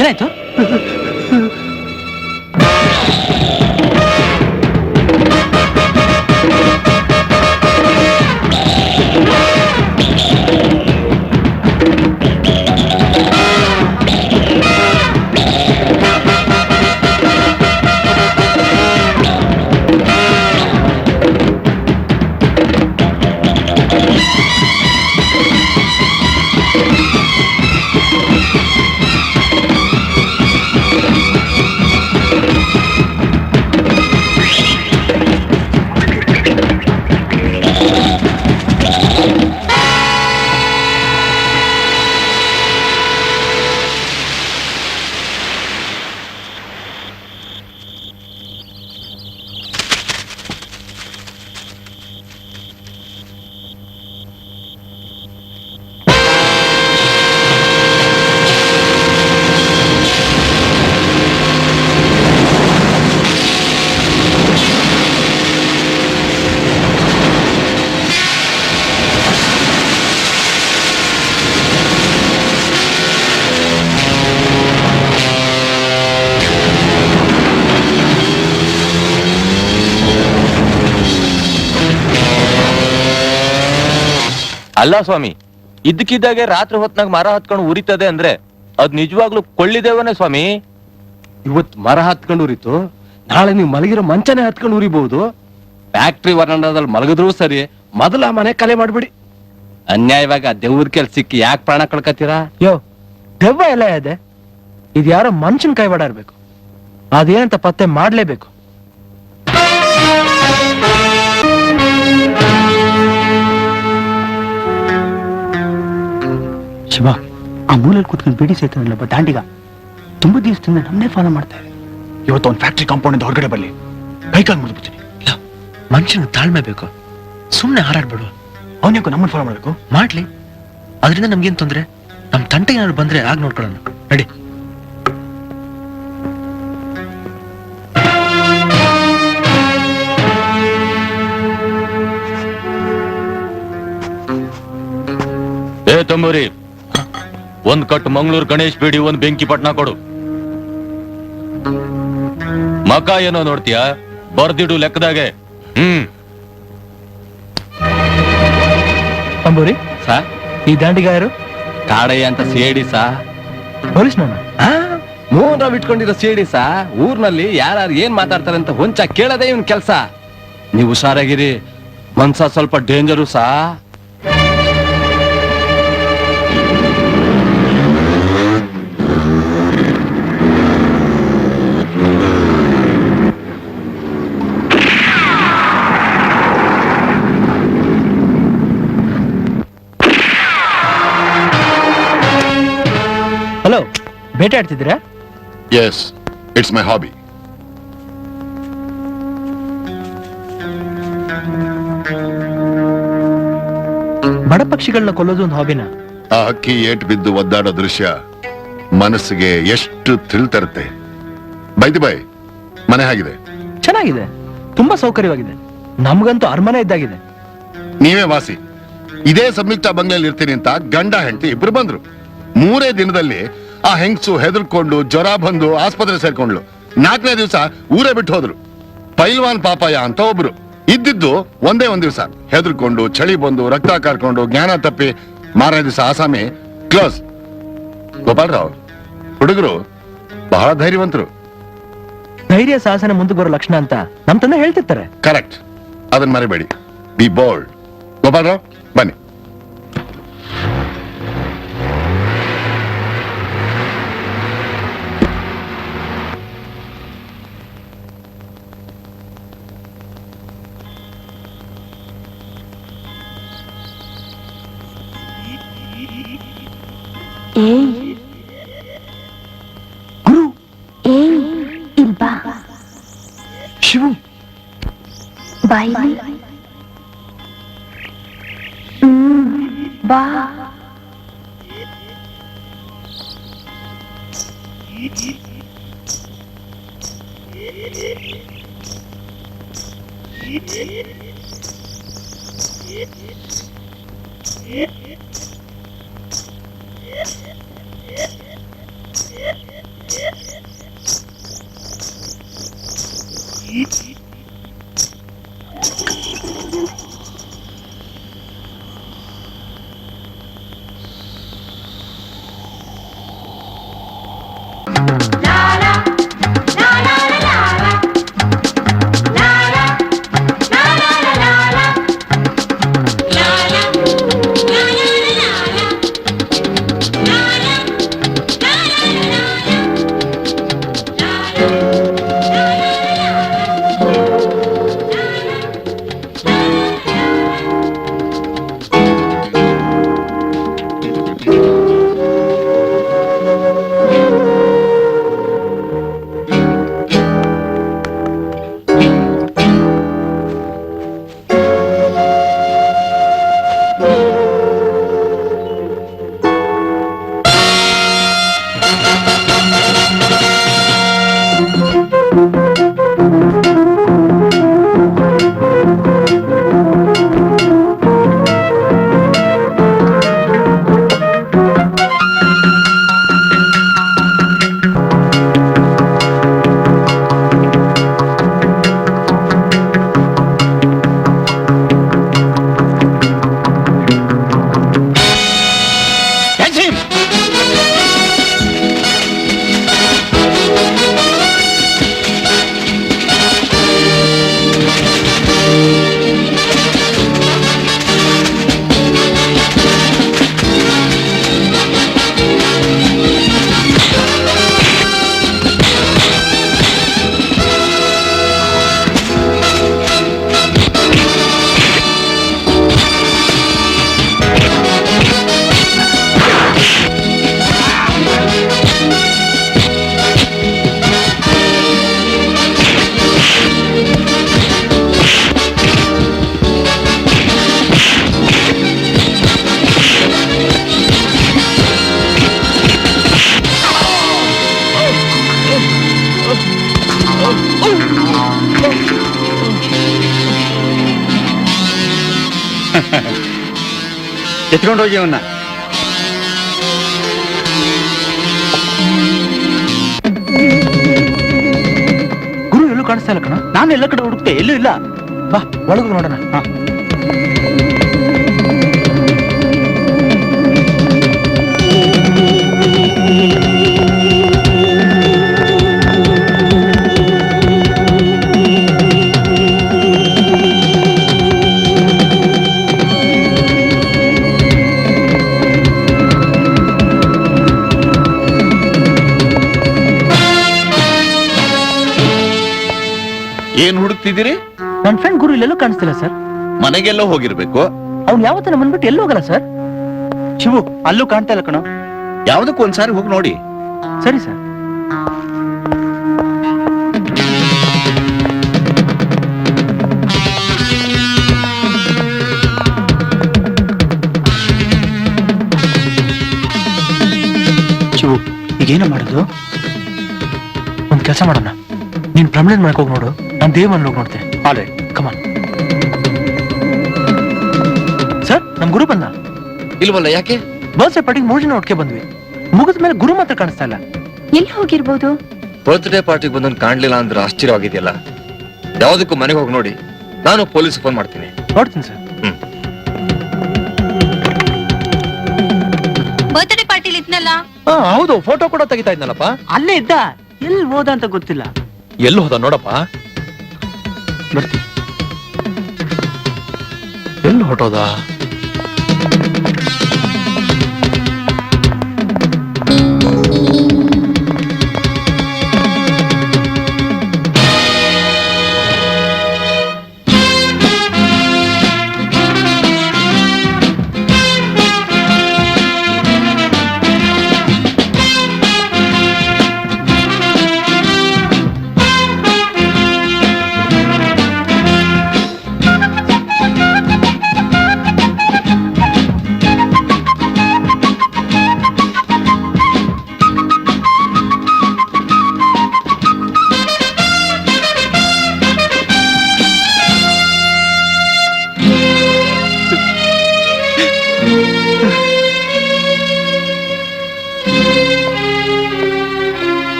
ಏನಾಯ್ತು? ಅಲ್ಲ ಸ್ವಾಮಿ, ಇದ್ದಕ್ಕಿದ್ದಾಗೆ ರಾತ್ರಿ ಹೊತ್ನಾಗ ಮರ ಹತ್ಕೊಂಡು ಉರಿತದೆ ಅಂದ್ರೆ ಅದ್ ನಿಜವಾಗ್ಲೂ ಕೊಳ್ಳಿದೇವನೇ ಸ್ವಾಮಿ. ಇವತ್ ಮರ ಹತ್ಕೊಂಡು ಉರಿತು, ನಾಳೆ ನೀವು ಮಲಗಿರೋ ಮಂಚನೆ ಹತ್ಕೊಂಡು ಉರಿಬಹುದು. ಫ್ಯಾಕ್ಟ್ರಿ ವರಂಡಾದಲ್ಲಿ ಮಲಗಿದ್ರು ಸರಿ, ಮೊದಲ ಮನೆ ಕಲೆ ಮಾಡ್ಬಿಡಿ. ಅನ್ಯಾಯವಾಗಿ ಆ ದೇವ್ರ ಕೆಲ್ ಸಿಕ್ಕಿ ಯಾಕೆ ಪ್ರಾಣ ಕಳ್ಕತ್ತೀರಾ? ಯೋ, ದೆವ್ವ ಎಲ್ಲ ಇದೆ. ಇದು ಯಾರೋ ಮನುಷ್ಯನ್ ಕೈವಾಡ ಇರ್ಬೇಕು. ಅದೇನಂತ ಪತ್ತೆ ಮಾಡ್ಲೇಬೇಕು. ಶಿವ, ಆ ಮೂಲೆಯಲ್ಲಿ ಕೂತ್ಕೊಂಡು ಬಿಡಿ ಸೇತಾನಲ್ಲ ದಾಂಡಿಗ, ತುಂಬಾ ದಿವಸದಿಂದ ನಮ್ಮನ್ನೇ ಫಾಲೋ ಮಾಡ್ತಾ ಇದೆ. ಇವತ್ತು ಅವ್ನ ಫ್ಯಾಕ್ಟ್ರಿ ಕಾಂಪೌಂಡ್ ಇಂದ ಹೊರಗಡೆ ಬರಲಿ, ಕೈಕಾಲು ಮುರಿದ್ಬಿಡ್ತೀನಿ. ಮನುಷ್ಯನ ತಾಳ್ಮೆ ಬೇಕು, ಸುಮ್ನೆ ಹಾರಾಡ್ಬೇಡು. ಅವನ್ಯಾಕೋ ನಮ್ಮನ್ನು ಫಾಲೋ ಮಾಡಬೇಕು? ಮಾಡ್ಲಿ, ಅದರಿಂದ ನಮ್ಗೇನ್ ತೊಂದ್ರೆ? ನಮ್ ತಂಟೆ ಏನಾದ್ರು ಬಂದ್ರೆ ಆಗ ನೋಡ್ಕೊಳ್ಳೋಣ. ನಡಿ. ಏ ತಂಬೂರಿ, ಒಂದ್ ಕಟ್ ಮಂಗಳೂರು ಗಣೇಶ್ ಬೀಡಿ, ಒಂದ್ ಬೆಂಕಿ ಪಟ್ನ ಕೊಡು. ಮಕ ಏನೋ ನೋಡ್ತೀಯ, ಬರ್ದಿಡು ಲೆಕ್ಕದಾಗೆ. ತಂಬೂರಿ, ಸಾ ಈ ದಾಂಡಿಗ ಯಾರು? ಕಾಡಯ್ಯ ಅಂತ ಸೇಡಿ ಸಾ. ಪೊಲೀಸ್ ನಾನು. ಮೂರ್ನಾವ್ ಇಟ್ಕೊಂಡಿರೋ ಸೇಡಿ ಸಾ. ಊರ್ನಲ್ಲಿ ಯಾರು ಏನ್ ಮಾತಾಡ್ತಾರೆ ಅಂತ ಹೊಂಚ ಕೇಳದೆ ಇವನ್ ಕೆಲ್ಸ. ನೀವು ಹುಷಾರಾಗಿರಿ, ಮನ್ಸ ಸ್ವಲ್ಪ ಡೇಂಜರು ಸಾ. ಹಲೋ, ಬೇಟೆ ಆಡ್ತಿದ್ದೀರಾ? Yes, it's my hobby. ಬಡ ಪಕ್ಷಿಗಳನ್ನ ಕೊಲ್ಲೋದು ಒಂದು ಹಾಬಿನ? ಆ ಹಕ್ಕಿ ಏಟ್ ಬಿದ್ದು ಒದ್ದಾಡೋ ದೃಶ್ಯ ಮನಸ್ಸಿಗೆ ಎಷ್ಟು ಥ್ರಿಲ್ ತರುತ್ತೆ. ಬೈ ಮನೆ ಆಗಿದೆ, ಚೆನ್ನಾಗಿದೆ, ತುಂಬಾ ಸೌಕರ್ಯವಾಗಿದೆ. ನಮ್ಗಂತೂ ಅರಮನೆ ಇದ್ದಾಗಿದೆ. ನೀವೇ ವಾಸಿ. ಇದೇ ಸಂಯುಕ್ತ ಬಂಗ್ಲೆಯಲ್ಲಿ ಇರ್ತೀನಿ ಅಂತ ಗಂಡ ಹೆಂಡತಿ ಇಬ್ರು ಬಂದ್ರು. 3 ದಿನದಲ್ಲಿ ಆ ಹೆಂಗ್ಸು ಹೆದರ್ಕೊಂಡು ಜ್ವರ ಬಂದು ಆಸ್ಪತ್ರೆ ಸೇರ್ಕೊಂಡ್ಲು. 4ನೇ ದಿವಸ ಊರೇ ಬಿಟ್ಟು ಹೋದ್ರು. ಪೈಲ್ವಾನ್ ಪಾಪಯ್ಯ ಅಂತ ಒಬ್ರು ಇದ್ದಿದ್ದು ಒಂದೇ ಒಂದ್ ದಿವಸ ಹೆದರ್ಕೊಂಡು ಚಳಿ ಬಂದು ರಕ್ತ ಕಾರ್ಕೊಂಡು ಜ್ಞಾನ ತಪ್ಪಿ ಮಾರನೇ ದಿವಸ ಆಸಾಮಿ ಕ್ಲೋಸ್. ಗೋಪಾಲರಾವ್, ಹುಡುಗರು ಬಹಳ ಧೈರ್ಯವಂತರು. ಧೈರ್ಯ ಸಾಹಸನ ಮುಂದೆ ಬರೋ ಲಕ್ಷಣ ಅಂತ ನಮ್ ತಂದೆ ಹೇಳ್ತಿರ್ತಾರೆ. ಕರೆಕ್ಟ್, ಅದನ್ನ ಮರಿಬೇಡಿ. B bold. ಗೋಪಾಲರಾವ್, ಬನ್ನಿ. ಗುರು, ಇಲ್ಬಾ ಶಿವು, ಬಾಯಿ ಬಾ. ಎತ್ಕೊಂಡೋಗಿ ಅವನ್ನ. ಗುರು ಎಲ್ಲೂ ಕಾಣಿಸ್ತಾ ಇಲ್ಲ ಕಣ. ನಾನು ಎಲ್ಲ ಕಡೆ ಹುಡುಕ್ತೆ, ಎಲ್ಲೂ ಇಲ್ಲ. ಬಾ ಒಳಗೂ ನೋಡೋಣ. ಹಾ. ಏನ್ ಹುಡುಕ್ತಿದ್ದೀರಿ? ನನ್ನ ಫ್ರೆಂಡ್ ಗುರು ಇಲ್ಲೆಲ್ಲೂ ಕಾಣಿಸ್ತಿಲ್ಲ ಸರ್. ಮನೆಗೆಲ್ಲೋ ಹೋಗಿರ್ಬೇಕು. ಅವ್ನು ಯಾವತ್ತ ನಮ್ಮನ್ ಬಿಟ್ಟು ಎಲ್ಲೂ ಹೋಗಲ್ಲ ಸರ್. ಶಿವು, ಅಲ್ಲೂ ಕಾಣ್ತಾ ಇಲ್ಲ ಕಣೋ. ಯಾವ್ದಕ್ಕೂ ಒಂದ್ಸಾರಿ ಹೋಗಿ ನೋಡಿ. ಸರಿ ಸರ್. ಶಿವು, ಈಗೇನ ಮಾಡೋದು? ಒಂದ್ ಕೆಲಸ ಮಾಡೋಣ, ನೀನ್ ಪ್ರಮಿಳನ್ ಮಾಡಕ್ ಹೋಗಿ ನೋಡು, ನಾನ್ ದೇವ್ ಮನೇಲಿ ಹೋಗಿ ನೋಡ್ತೇನೆ. ಆಲ್ರೈಟ್. Come on sir. ನಮ್ ಗುರು ಬಂದ. ಇಲ್ವಲ್ಲ, ಯಾಕೆ? ಬರ್ತ್ಡೇ ಪಾರ್ಟಿಗೆ 3 ಜನ ಒಟ್ಟಿಗೆ ಬಂದ್ವಿ. ಮುಗಿದ ಮೇಲೆ ಗುರು ಮಾತ್ರ ಕಾಣಿಸ್ತಾ ಇಲ್ಲ. ಎಲ್ಲಿ ಹೋಗಿರ್ಬೋದು? ಬರ್ತ್ಡೇ ಪಾರ್ಟಿಗೆ ಬಂದನ್ ಕಾಣ್ಲಿಲ್ಲ ಅಂದ್ರೆ ಆಶ್ಚರ್ಯವಾಗಿದೆಯಲ್ಲ. ಯಾವ್ದಕ್ಕೂ ಮನೆಗೆ ಹೋಗಿ ನೋಡಿ, ನಾನು ಪೊಲೀಸ್ ಫೋನ್ ಮಾಡ್ತೀನಿ. ನೋಡ್ತೀನಿ ಸರ್. ಬರ್ತ್ಡೇ ಪಾರ್ಟಿಲಿ ಇದ್ನಲ್ಲ. ಹೌದು, ಫೋಟೋ ಕೂಡ ತೆಗಿತಾ ಇದ್ನಲ್ಲಪ್ಪ. ಅಲ್ಲೇ ಇದ್ದ, ಎಲ್ಲಿ ಹೋದ ಅಂತ ಗೊತ್ತಿಲ್ಲ. ಎಲ್ಲಿ ಹೋದ ನೋಡಪ್ಪ. ಬರ್ತೀನಿ. ಎಲ್ಲಿ ಹೊಟ್ಟೋದ?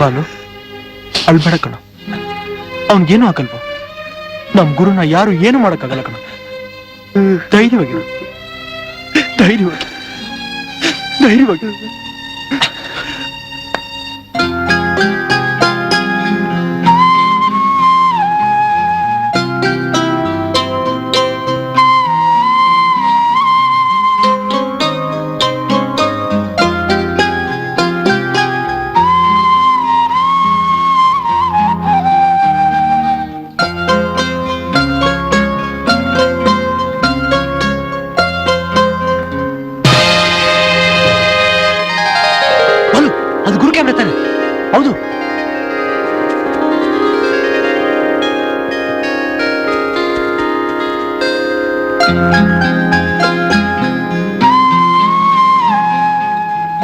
ಬಾಲು ಅಳ್ಬೇಡ ಕಣ, ಅವನ್ಗೇನು ಆಗಲ್ವ. ನಮ್ ಗುರುನ ಯಾರು ಏನು ಮಾಡಕ್ಕಾಗಲ್ಲ ಕಣ. ಧೈರ್ಯವಾಗಿರು, ಧೈರ್ಯವಾಗಿ ಧೈರ್ಯವಾಗಿ. ಅದು ಗುರು ಕ್ಯಾಮ್ರಾ ತಾನೆ? ಹೌದು.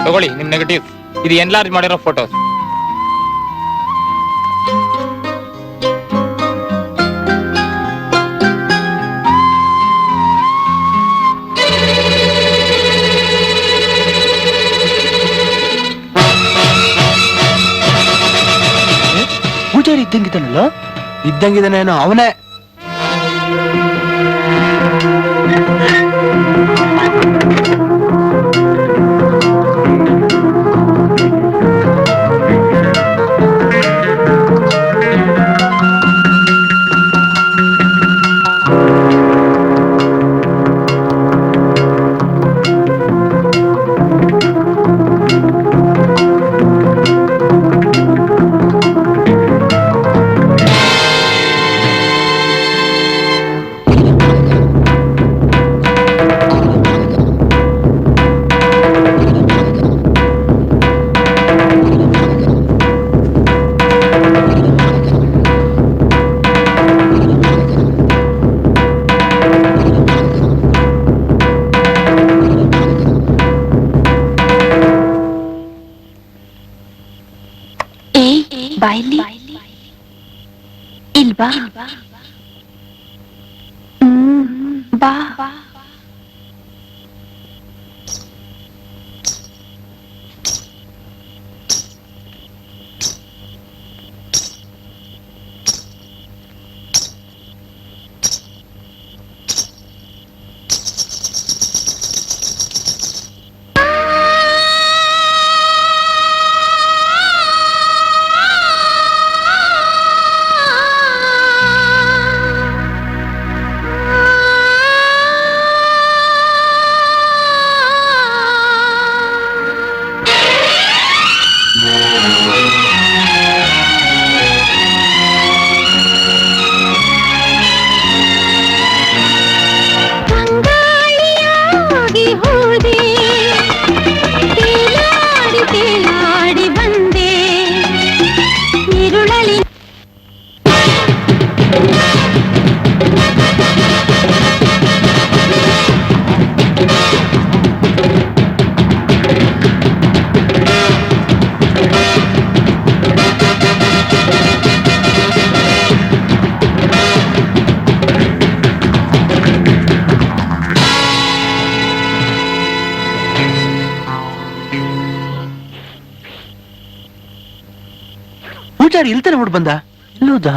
ತಗೊಳ್ಳಿ ನಿಮ್ ನೆಗೆಟಿವ್. ಇದು ಎನ್ಲಾರ್ಜ್ ಮಾಡಿರೋ ಫೋಟೋಸ್. ಪೂಜಾರಿ ಇದ್ದಂಗಿದ್ದಾನಲ್ಲ? ಇದ್ದಂಗಿದ್ದಾನೇನೋ ಅವನೇ. ಬಾಯ್ಲಿ ಇಲ್ವಾ? ಬಾ. ಪೂಜಾರಿ ಇಲ್ತಾನೆ ಹೊಡ್ ಬಂದ. ಇಲ್ಲೋದಾ?